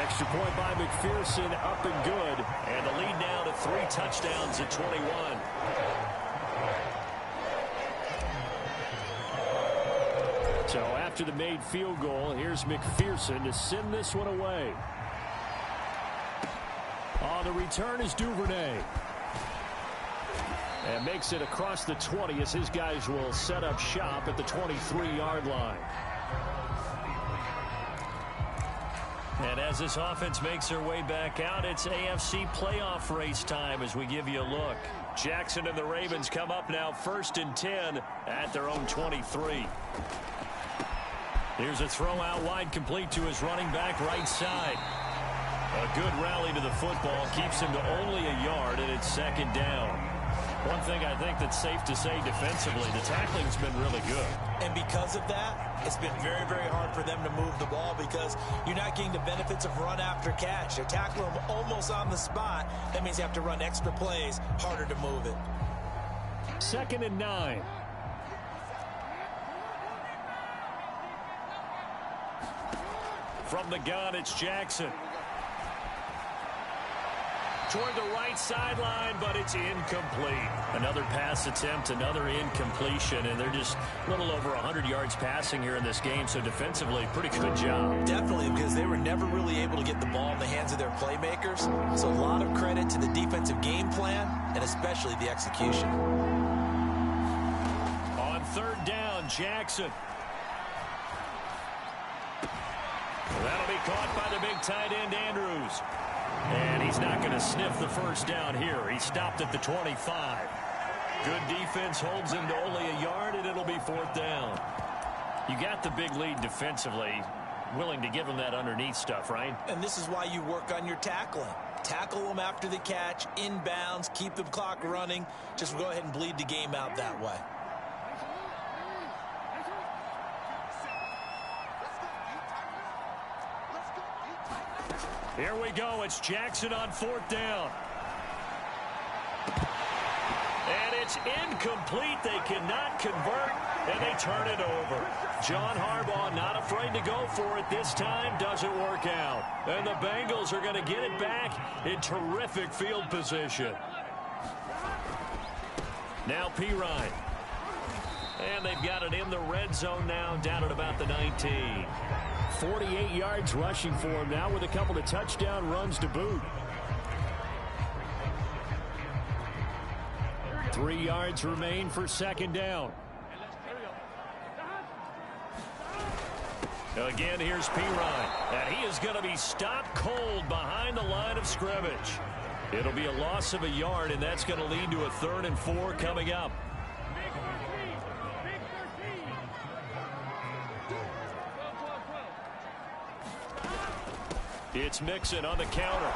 Extra point by McPherson, up and good. And the lead now to 3 touchdowns at 21. So after the made field goal, here's McPherson to send this one away. On the return is Duvernay. And makes it across the 20 as his guys will set up shop at the 23-yard line. And as this offense makes their way back out, it's AFC playoff race time as we give you a look. Jackson and the Ravens come up now 1st and 10 at their own 23. Here's a throw out wide, complete to his running back right side. A good rally to the football keeps him to only a yard, and it's 2nd down. One thing I think that's safe to say defensively, the tackling's been really good. And because of that, it's been very, very hard for them to move the ball because you're not getting the benefits of run after catch. They're tackling them almost on the spot. That means you have to run extra plays, harder to move it. 2nd and 9. From the gun, it's Jackson. Toward the right sideline, but it's incomplete. Another pass attempt, another incompletion, and they're just a little over 100 yards passing here in this game, so defensively, pretty good job. Definitely, because they were never really able to get the ball in the hands of their playmakers, so a lot of credit to the defensive game plan, and especially the execution. On 3rd down, Jackson. That'll be caught by the big tight end, Andrews. And he's not going to sniff the 1st down here. He stopped at the 25. Good defense holds him to only a yard, and it'll be 4th down. You got the big lead defensively. Willing to give him that underneath stuff, right? And this is why you work on your tackling. Tackle them after the catch, inbounds, keep the clock running. Just go ahead and bleed the game out that way. Here we go. It's Jackson on 4th down. And it's incomplete. They cannot convert, and they turn it over. John Harbaugh not afraid to go for it this time. Doesn't work out. And the Bengals are going to get it back in terrific field position. Now Perine. And they've got it in the red zone now, down at about the 19. 48 yards rushing for him now with a couple of touchdown runs to boot. 3 yards remain for second down. Again, here's Perine, and he is going to be stopped cold behind the line of scrimmage. It'll be a loss of a yard, and that's going to lead to a 3rd and 4 coming up. It's Mixon on the counter.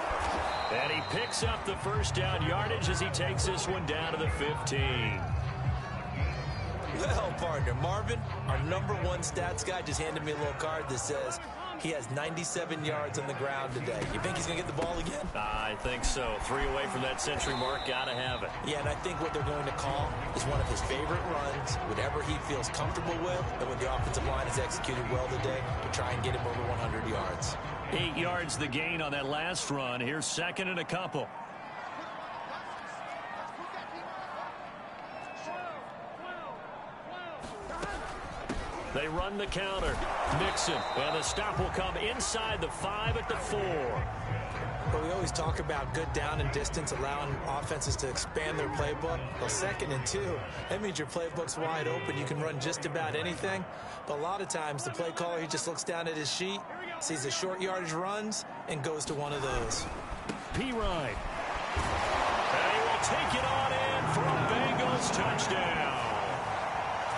And he picks up the first down yardage as he takes this one down to the 15. Well, partner, Marvin, our #1 stats guy, just handed me a little card that says he has 97 yards on the ground today. You think he's going to get the ball again? I think so. 3 away from that century mark. Got to have it. Yeah, and I think what they're going to call is one of his favorite runs, whatever he feels comfortable with, and when the offensive line has executed well today, to try and get him over 100 yards. 8 yards the gain on that last run. Here's 2nd and a couple. They run the counter. Mixon, and the stop will come inside the 5 at the 4. But we always talk about good down and distance, allowing offenses to expand their playbook. Well, 2nd and 2, that means your playbook's wide open. You can run just about anything. But a lot of times, the play caller, he just looks down at his sheet, sees the short yardage runs, and goes to one of those. Perine. And he will take it on in for a Bengals touchdown.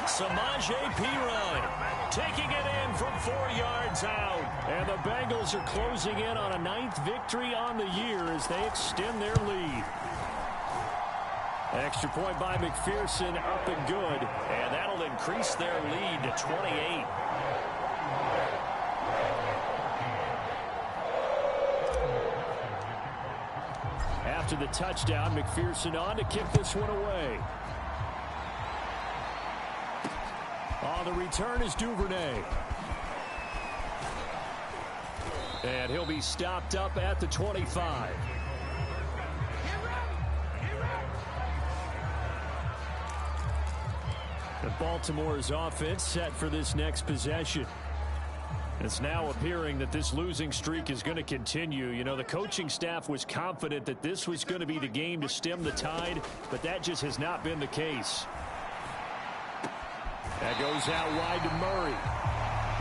Samaje Perine taking it in from 4 yards out. And the Bengals are closing in on a 9th victory on the year as they extend their lead. Extra point by McPherson, up and good. And that'll increase their lead to 28. After the touchdown, McPherson on to kick this one away. The return is Duvernay. And he'll be stopped up at the 25. The Baltimore's offense set for this next possession. It's now appearing that this losing streak is going to continue. You know, the coaching staff was confident that this was going to be the game to stem the tide, but that just has not been the case. That goes out wide to Murray.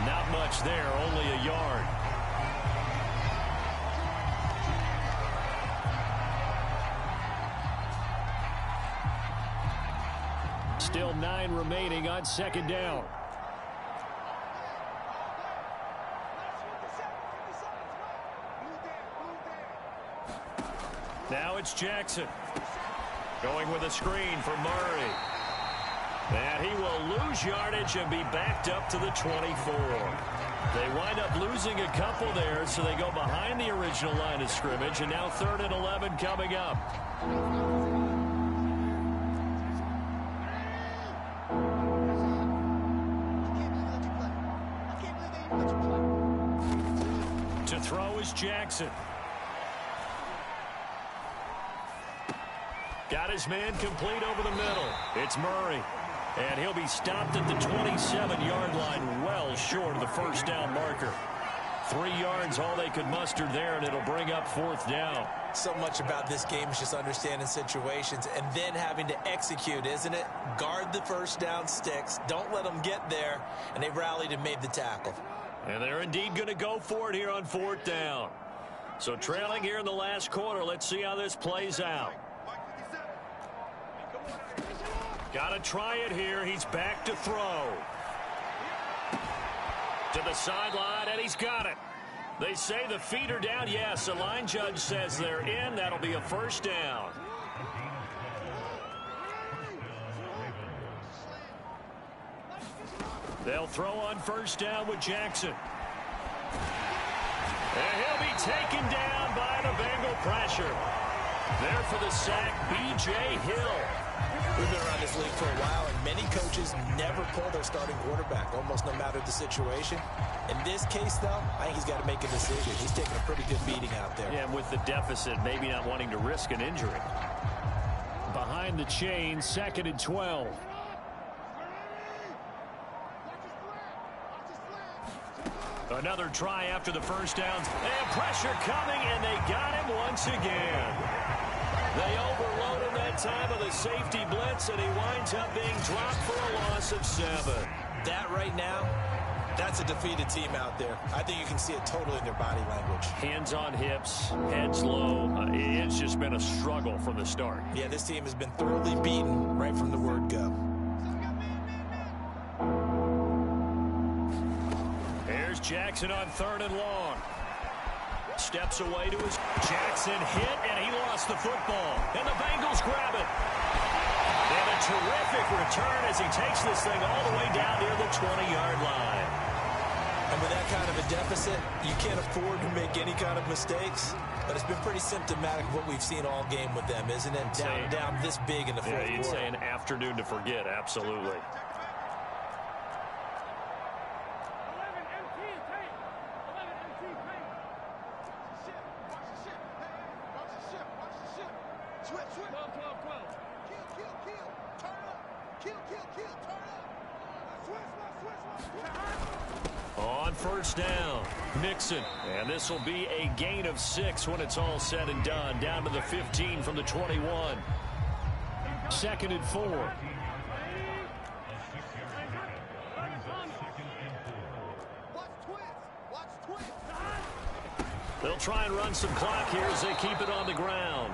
Not much there, only a yard. Still 9 remaining on 2nd down. Now it's Jackson. Going with a screen for Murray. And he will lose yardage and be backed up to the 24. They wind up losing a couple there, so they go behind the original line of scrimmage, and now 3rd and 11 coming up. To throw is Jackson. Got his man complete over the middle. It's Murray. And he'll be stopped at the 27-yard line, well short of the first down marker. 3 yards, all they could muster there, and it'll bring up 4th down. So much about this game is just understanding situations and then having to execute, isn't it? Guard the first down sticks. Don't let them get there. And they rallied and made the tackle. And they're indeed going to go for it here on 4th down. So trailing here in the last quarter, let's see how this plays out. Got to try it here. He's back to throw. To the sideline, and he's got it. They say the feet are down. Yes, the line judge says they're in. That'll be a first down. They'll throw on first down with Jackson. And he'll be taken down by the Bengal pressure. There for the sack, B.J. Hill. We've been around this league for a while, and many coaches never pull their starting quarterback, almost no matter the situation. In this case, though, I think he's got to make a decision. He's taking a pretty good beating out there. Yeah, and with the deficit, maybe not wanting to risk an injury. Behind the chain, 2nd and 12. Another try after the first down. And pressure coming, and they got him once again. They overload him that time of the safety blitz, and he winds up being dropped for a loss of 7. That right now, that's a defeated team out there. I think you can see it totally in their body language. Hands on hips, heads low. It's just been a struggle from the start. Yeah, this team has been thoroughly beaten right from the word go. Here's Jackson on 3rd and long. Steps away to his... Jackson hit, and he lost the football. And the Bengals grab it. And a terrific return as he takes this thing all the way down near the 20-yard line. And with that kind of a deficit, you can't afford to make any kind of mistakes. But it's been pretty symptomatic of what we've seen all game with them, isn't it? Down this big in the fourth quarter. Yeah, you'd say an afternoon to forget, absolutely. On first down, Mixon. And this will be a gain of 6 when it's all said and done. Down to the 15 from the 21. 2nd and 4. They'll try and run some clock here as they keep it on the ground.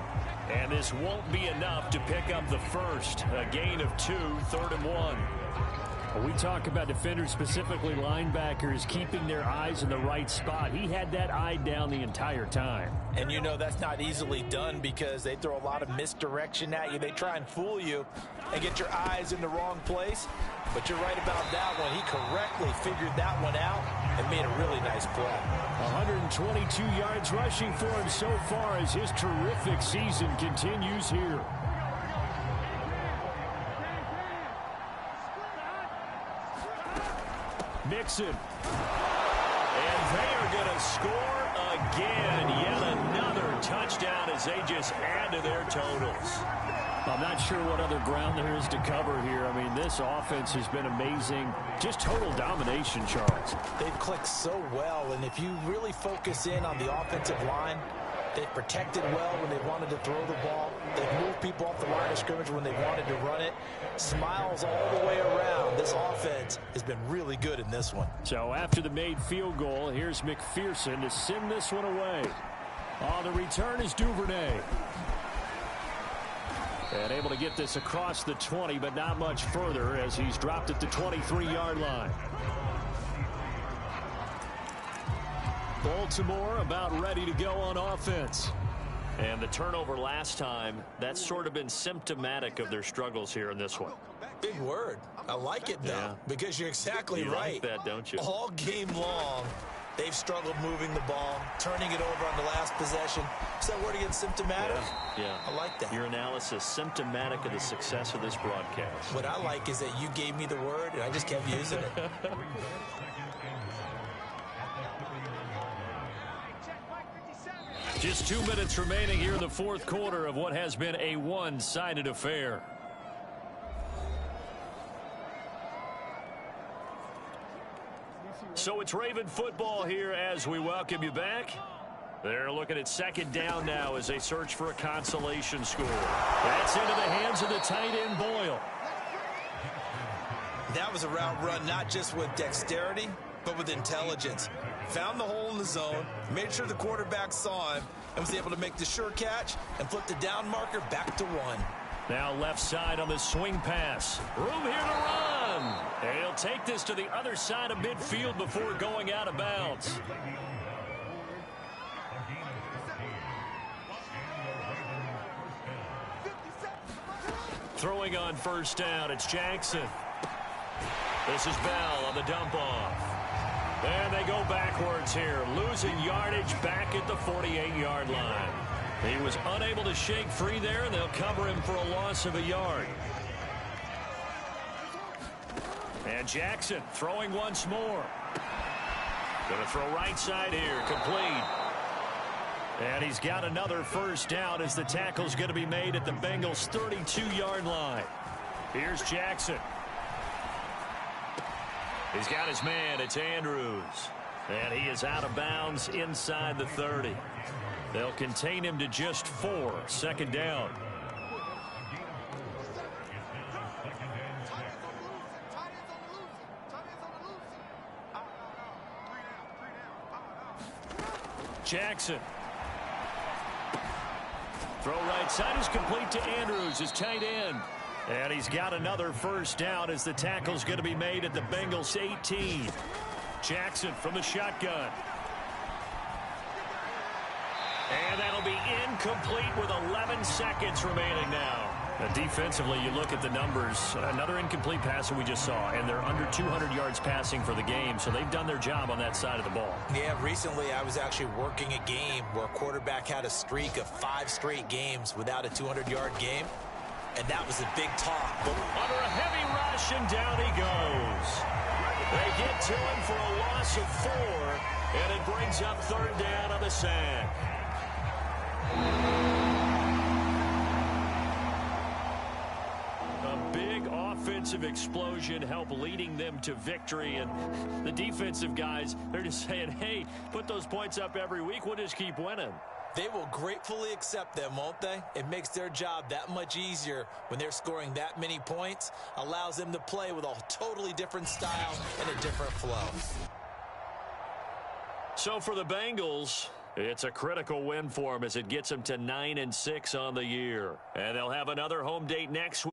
And this won't be enough to pick up the first. A gain of 2, 3rd and 1. We talk about defenders, specifically linebackers, keeping their eyes in the right spot. He had that eye down the entire time. And you know that's not easily done because they throw a lot of misdirection at you. They try and fool you and get your eyes in the wrong place. But you're right about that one. He correctly figured that one out and made a really nice play. 122 yards rushing for him so far as his terrific season continues here. Mixon. And they are going to score again. Yet another touchdown as they just add to their totals. I'm not sure what other ground there is to cover here. I mean, this offense has been amazing. Just total domination, Charles. They've clicked so well, and if you really focus in on the offensive line, they've protected well when they wanted to throw the ball. They've moved people off the line of scrimmage when they wanted to run it. Smiles all the way around. This offense has been really good in this one. So after the made field goal, here's McPherson to send this one away. The return is Duvernay. And able to get this across the 20, but not much further as he's dropped at the 23-yard line. Baltimore about ready to go on offense. And the turnover last time, that's sort of been symptomatic of their struggles here in this one. Big word. I like it, though, because you're exactly right. You like that, don't you? All game long, they've struggled moving the ball, turning it over on the last possession. Is that word again, symptomatic? Yeah. I like that. Your analysis, symptomatic of the success of this broadcast. What I like is that you gave me the word, and I just kept using it. Just 2 minutes remaining here in the fourth quarter of what has been a one-sided affair. So it's Raven football here as we welcome you back. They're looking at 2nd down now as they search for a consolation score. That's into the hands of the tight end, Boyle. That was a route run not just with dexterity, but with intelligence. Found the hole in the zone, made sure the quarterback saw him, and was able to make the sure catch and flip the down marker back to 1. Now left side on the swing pass. Room here to run. And he'll take this to the other side of midfield before going out of bounds. Throwing on first down, it's Jackson. This is Bell on the dump off. And they go backwards here, losing yardage back at the 48-yard line. He was unable to shake free there, and they'll cover him for a loss of a yard. And Jackson throwing once more. Going to throw right side here, complete. And he's got another first down as the tackle's going to be made at the Bengals' 32-yard line. Here's Jackson. He's got his man. It's Andrews. And he is out of bounds inside the 30. They'll contain him to just 4. Second down. Jackson. Throw right side is complete to Andrews, his tight end. And he's got another first down as the tackle's going to be made at the Bengals 18. Jackson from the shotgun. And that'll be incomplete with 11 seconds remaining now. Defensively, you look at the numbers. Another incomplete pass that we just saw, and they're under 200 yards passing for the game, so they've done their job on that side of the ball. Yeah, recently I was actually working a game where a quarterback had a streak of 5 straight games without a 200-yard game, and that was a big talk. But under a heavy rush, and down he goes. They get to him for a loss of 4, and it brings up third down on the sack. Offensive explosion help leading them to victory, and the defensive guys, they're just saying, hey, put those points up every week, we'll just keep winning. They will gratefully accept them, won't they? It makes their job that much easier when they're scoring that many points, allows them to play with a totally different style and a different flow. So for the Bengals, it's a critical win for them as it gets them to 9-6 on the year, and they'll have another home date next week.